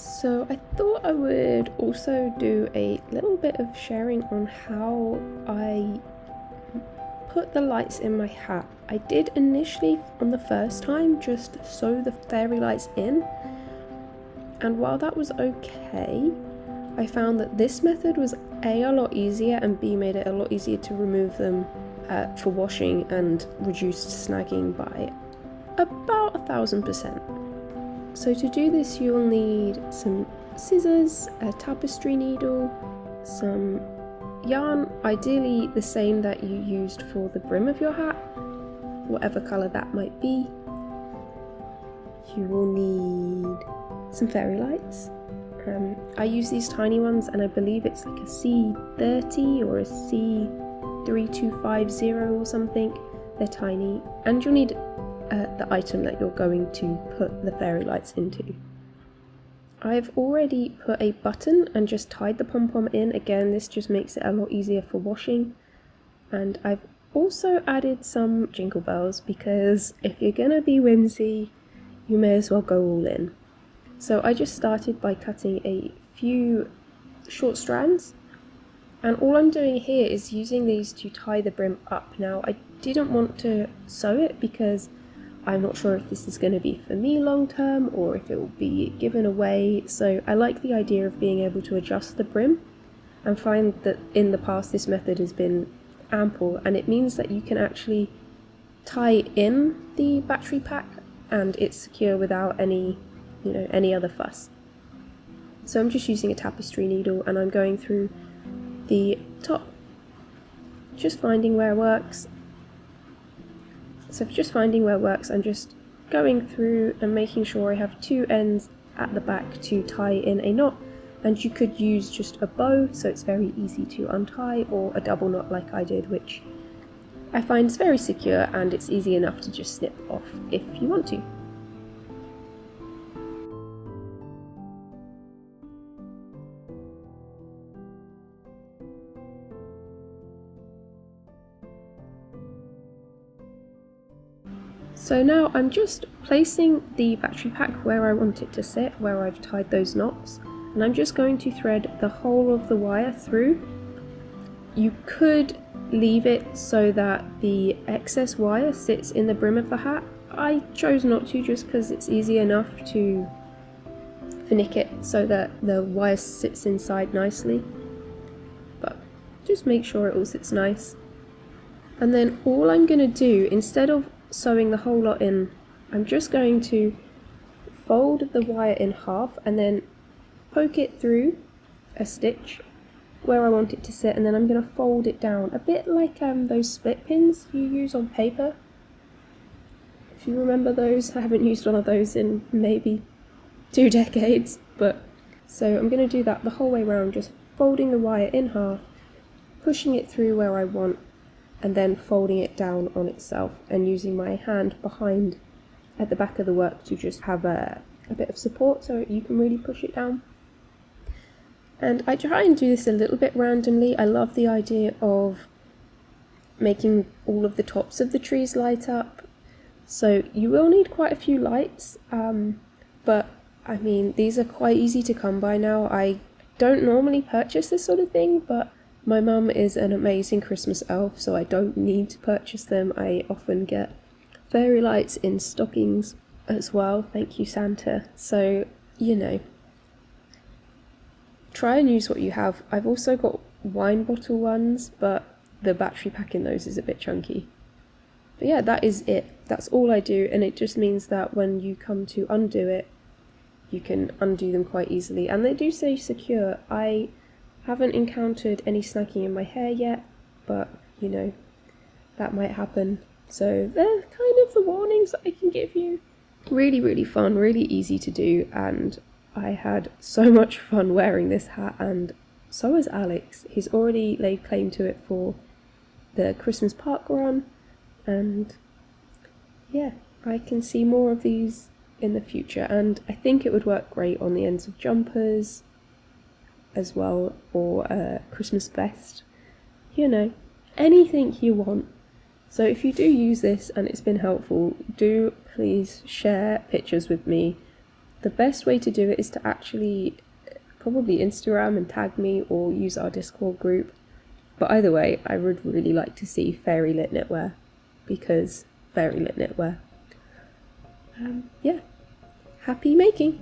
So I thought I would also do a little bit of sharing on how I put the lights in my hat. I did initially on the first time just sew the fairy lights in, and while that was okay, I found that this method was A lot easier and B made it a lot easier to remove them for washing and reduced snagging by about 1000%. So to do this you'll need some scissors, a tapestry needle, some yarn, ideally the same that you used for the brim of your hat, whatever colour that might be. You will need some fairy lights. I use these tiny ones and I believe it's like a C30 or a C3250 or something. They're tiny, and you'll need the item that you're going to put the fairy lights into. I've already put a button and just tied the pom-pom in. Again, this just makes it a lot easier for washing. And I've also added some jingle bells because if you're gonna be whimsy, you may as well go all in. So I just started by cutting a few short strands, and all I'm doing here is using these to tie the brim up. Now I didn't want to sew it because I'm not sure if this is going to be for me long term or if it will be given away, so I like the idea of being able to adjust the brim, and find that in the past this method has been ample, and it means that you can actually tie in the battery pack and it's secure without any other fuss. So I'm just using a tapestry needle and I'm going through the top, just finding where it works. So just finding where it works, I'm just going through and making sure I have two ends at the back to tie in a knot, and you could use just a bow so it's very easy to untie, or a double knot like I did, which I find is very secure and it's easy enough to just snip off if you want to. So now I'm just placing the battery pack where I want it to sit, where I've tied those knots, and I'm just going to thread the whole of the wire through. You could leave it so that the excess wire sits in the brim of the hat. I chose not to just because it's easy enough to finick it so that the wire sits inside nicely, but just make sure it all sits nice. And then all I'm going to do, instead of sewing the whole lot in, I'm just going to fold the wire in half and then poke it through a stitch where I want it to sit, and then I'm going to fold it down a bit like those split pins you use on paper, if you remember those. I haven't used one of those in maybe 2 decades, but so I'm going to do that the whole way around, just folding the wire in half, pushing it through where I want, and then folding it down on itself and using my hand behind at the back of the work to just have a bit of support so you can really push it down. And I try and do this a little bit randomly. I love the idea of making all of the tops of the trees light up. So you will need quite a few lights, but I mean, these are quite easy to come by now. I don't normally purchase this sort of thing, but my mum is an amazing Christmas elf, so I don't need to purchase them. I often get fairy lights in stockings as well, thank you Santa. So, try and use what you have. I've also got wine bottle ones, but the battery pack in those is a bit chunky. But yeah, that is it. That's all I do, and it just means that when you come to undo it, you can undo them quite easily. And they do stay secure. I haven't encountered any snagging in my hair yet, but that might happen. So they're kind of the warnings that I can give you. Really, really fun, really easy to do, and I had so much fun wearing this hat, and so has Alex. He's already laid claim to it for the Christmas park run, and yeah, I can see more of these in the future, and I think it would work great on the ends of jumpers as well, or a Christmas vest, anything you want. So if you do use this and it's been helpful, do please share pictures with me The best way to do it is to actually probably Instagram and tag me or use our Discord group. But either way, I would really like to see fairy lit knitwear, because fairy lit knitwear. Yeah, happy making!